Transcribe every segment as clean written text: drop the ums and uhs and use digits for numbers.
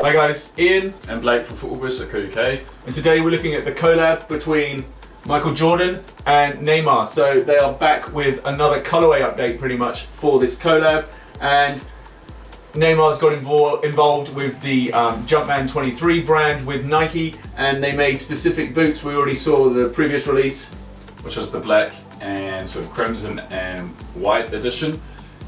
Hi guys, Ian and Blake from Footballboost.co.uk, and today we're looking at the collab between Michael Jordan and Neymar. So they are back with another colorway update pretty much for this collab, and Neymar's got involved with the Jumpman 23 brand with Nike, and they made specific boots. We already saw the previous release, which was the black and sort of crimson and white edition.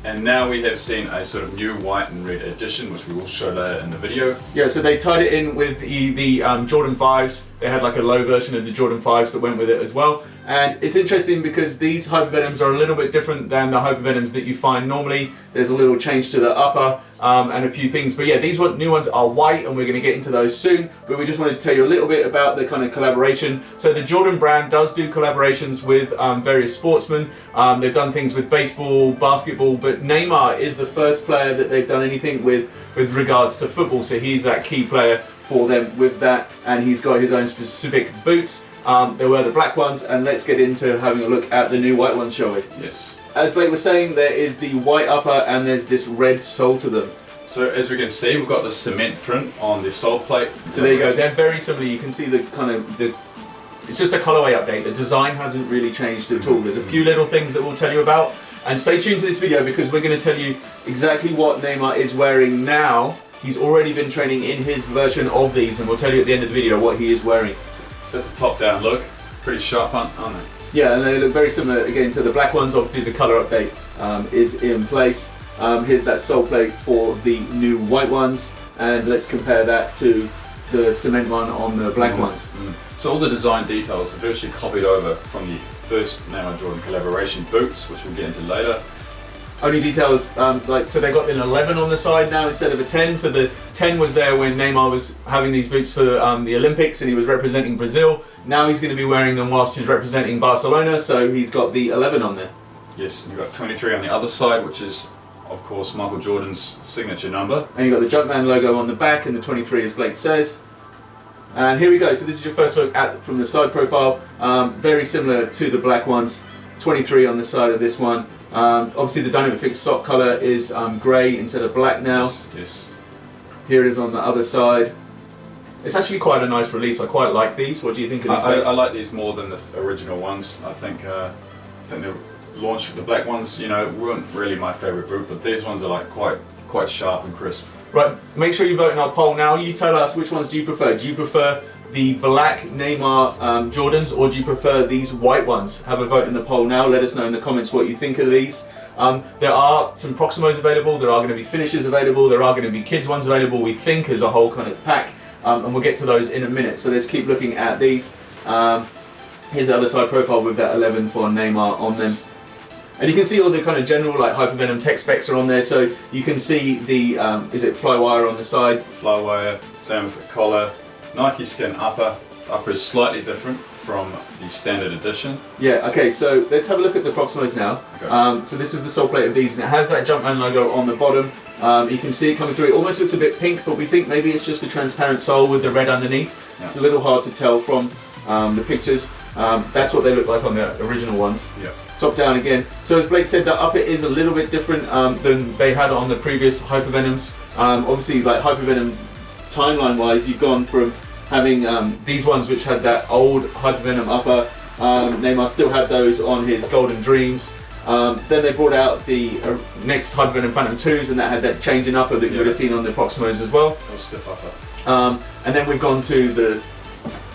And now we have seen a sort of new white and red edition, which we will show later in the video. Yeah, so they tied it in with the Jordan 5s. They had like a low version of the Jordan 5s that went with it as well. And it's interesting because these Hypervenoms are a little bit different than the Hypervenoms that you find normally. There's a little change to the upper and a few things. But yeah, these new ones are white, and we're going to get into those soon. But we just wanted to tell you a little bit about the kind of collaboration. So the Jordan brand does do collaborations with various sportsmen. They've done things with baseball, basketball, but Neymar is the first player that they've done anything with regards to football. So he's that key player for them with that, and he's got his own specific boots. There were the black ones, and let's get into having a look at the new white ones, shall we? Yes. As Blake was saying, there is the white upper and there's this red sole to them. So as we can see, we've got the cement print on the sole plate. So there you go, they're very similar. You can see the kind of, it's just a colorway update. The design hasn't really changed at all. There's a few little things that we'll tell you about. And stay tuned to this video because we're going to tell you exactly what Neymar is wearing now. He's already been training in his version of these, and we'll tell you at the end of the video what he is wearing. So it's a top-down look, pretty sharp, aren't they? Yeah, and they look very similar again to the black ones. Obviously the color update is in place. Here's that sole plate for the new white ones, and let's compare that to the cement one on the black ones. So all the design details are virtually copied over from the first Neymar Jordan collaboration boots, which we'll get into later. Only details, so they got an 11 on the side now instead of a 10. So the 10 was there when Neymar was having these boots for the Olympics and he was representing Brazil. Now he's going to be wearing them whilst he's representing Barcelona, so he's got the 11 on there. Yes, and you've got 23 on the other side, which is, of course, Michael Jordan's signature number. And you've got the Jumpman logo on the back, and the 23 as Blake says. And here we go, so this is your first look at from the side profile. Very similar to the black ones, 23 on the side of this one. Obviously the dynamic fix sock colour is grey instead of black now. Yes. Here it is on the other side. It's actually quite a nice release. I quite like these. What do you think of these? I like these more than the original ones. I think the launch of the black ones, you know, weren't really my favourite boot, but these ones are like quite sharp and crisp. Right, make sure you vote in our poll now. You tell us, which ones do you prefer? Do you prefer the black Neymar Jordans, or do you prefer these white ones? Have a vote in the poll now. Let us know in the comments what you think of these. There are some Proximos available, there are going to be finishes available, there are going to be kids ones available, we think, as a whole kind of pack, and we'll get to those in a minute. So let's keep looking at these. Here's the other side profile with that 11 for Neymar on them. And you can see all the kind of general like Hypervenom tech specs are on there, so you can see the, is it fly wire on the side? Fly wire, dynamic fit collar, Nike skin upper. Upper is slightly different from the standard edition. Yeah, okay, so let's have a look at the Proximos now. Okay. So this is the sole plate of these, and it has that Jumpman logo on the bottom. You can see it coming through. It almost looks a bit pink, but we think maybe it's just a transparent sole with the red underneath. Yeah. It's a little hard to tell from the pictures. That's what they look like on the original ones. Yeah. Top down again. So as Blake said, the upper is a little bit different than they had on the previous Hypervenoms. Obviously, like Hypervenom timeline wise, you've gone from having these ones which had that old Hypervenom upper. Neymar still had those on his Golden Dreams. Then they brought out the next Hypervenom Phantom 2s, and that had that change in upper that you would have seen on the Proximos as well. That was stiff upper. And then we've gone to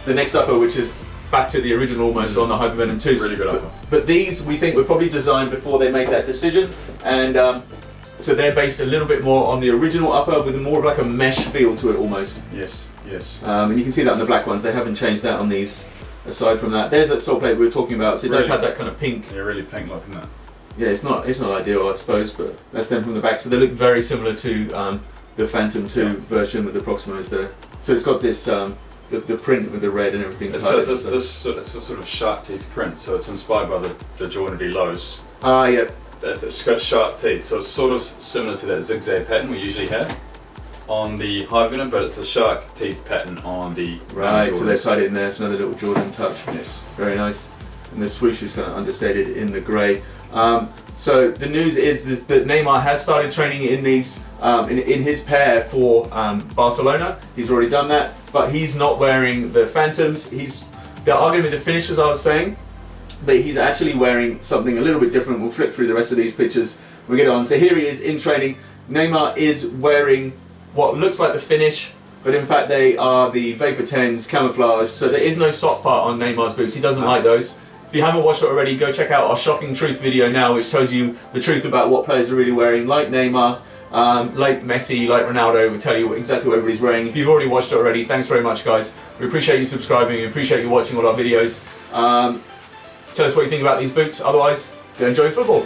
the next upper, which is back to the original almost on the Hypervenom 2s. Really good upper. But these, we think, were probably designed before they made that decision, and so they're based a little bit more on the original upper with more of like a mesh feel to it almost. Yes, yes. And you can see that on the black ones. They haven't changed that on these. Aside from that, there's that sole plate we were talking about. So it does have that kind of pink. Yeah, really pink look, isn't it? Yeah, it's not ideal, I suppose, but that's them from the back. So they look very similar to the Phantom 2 version with the Proximos there. So it's got this. The print with the red and everything. It's a sort of shark teeth print, so it's inspired by the Jordan V lows. Ah, yeah. It's got shark teeth, so it's sort of similar to that zigzag pattern we usually have on the Hypervenom, but it's a shark teeth pattern on the right. So they've tied it in there. It's another little Jordan touch. Yes. Very nice. And the swoosh is kind of understated in the grey. So the news is that Neymar has started training in these in his pair for Barcelona. He's already done that, but he's not wearing the Phantoms. They are going to be the Finish, as I was saying, but he's actually wearing something a little bit different. We'll flick through the rest of these pictures. We'll get on. So here he is in training. Neymar is wearing what looks like the Finish, but in fact they are the Vapor 10s camouflaged. So there is no sock part on Neymar's boots. He doesn't like those. If you haven't watched it already, go check out our Shocking Truth video now, which tells you the truth about what players are really wearing, like Neymar, like Messi, like Ronaldo. Will tell you exactly what everybody's wearing. If you've already watched it already, thanks very much, guys. We appreciate you subscribing. We appreciate you watching all our videos. Tell us what you think about these boots. Otherwise, go enjoy football.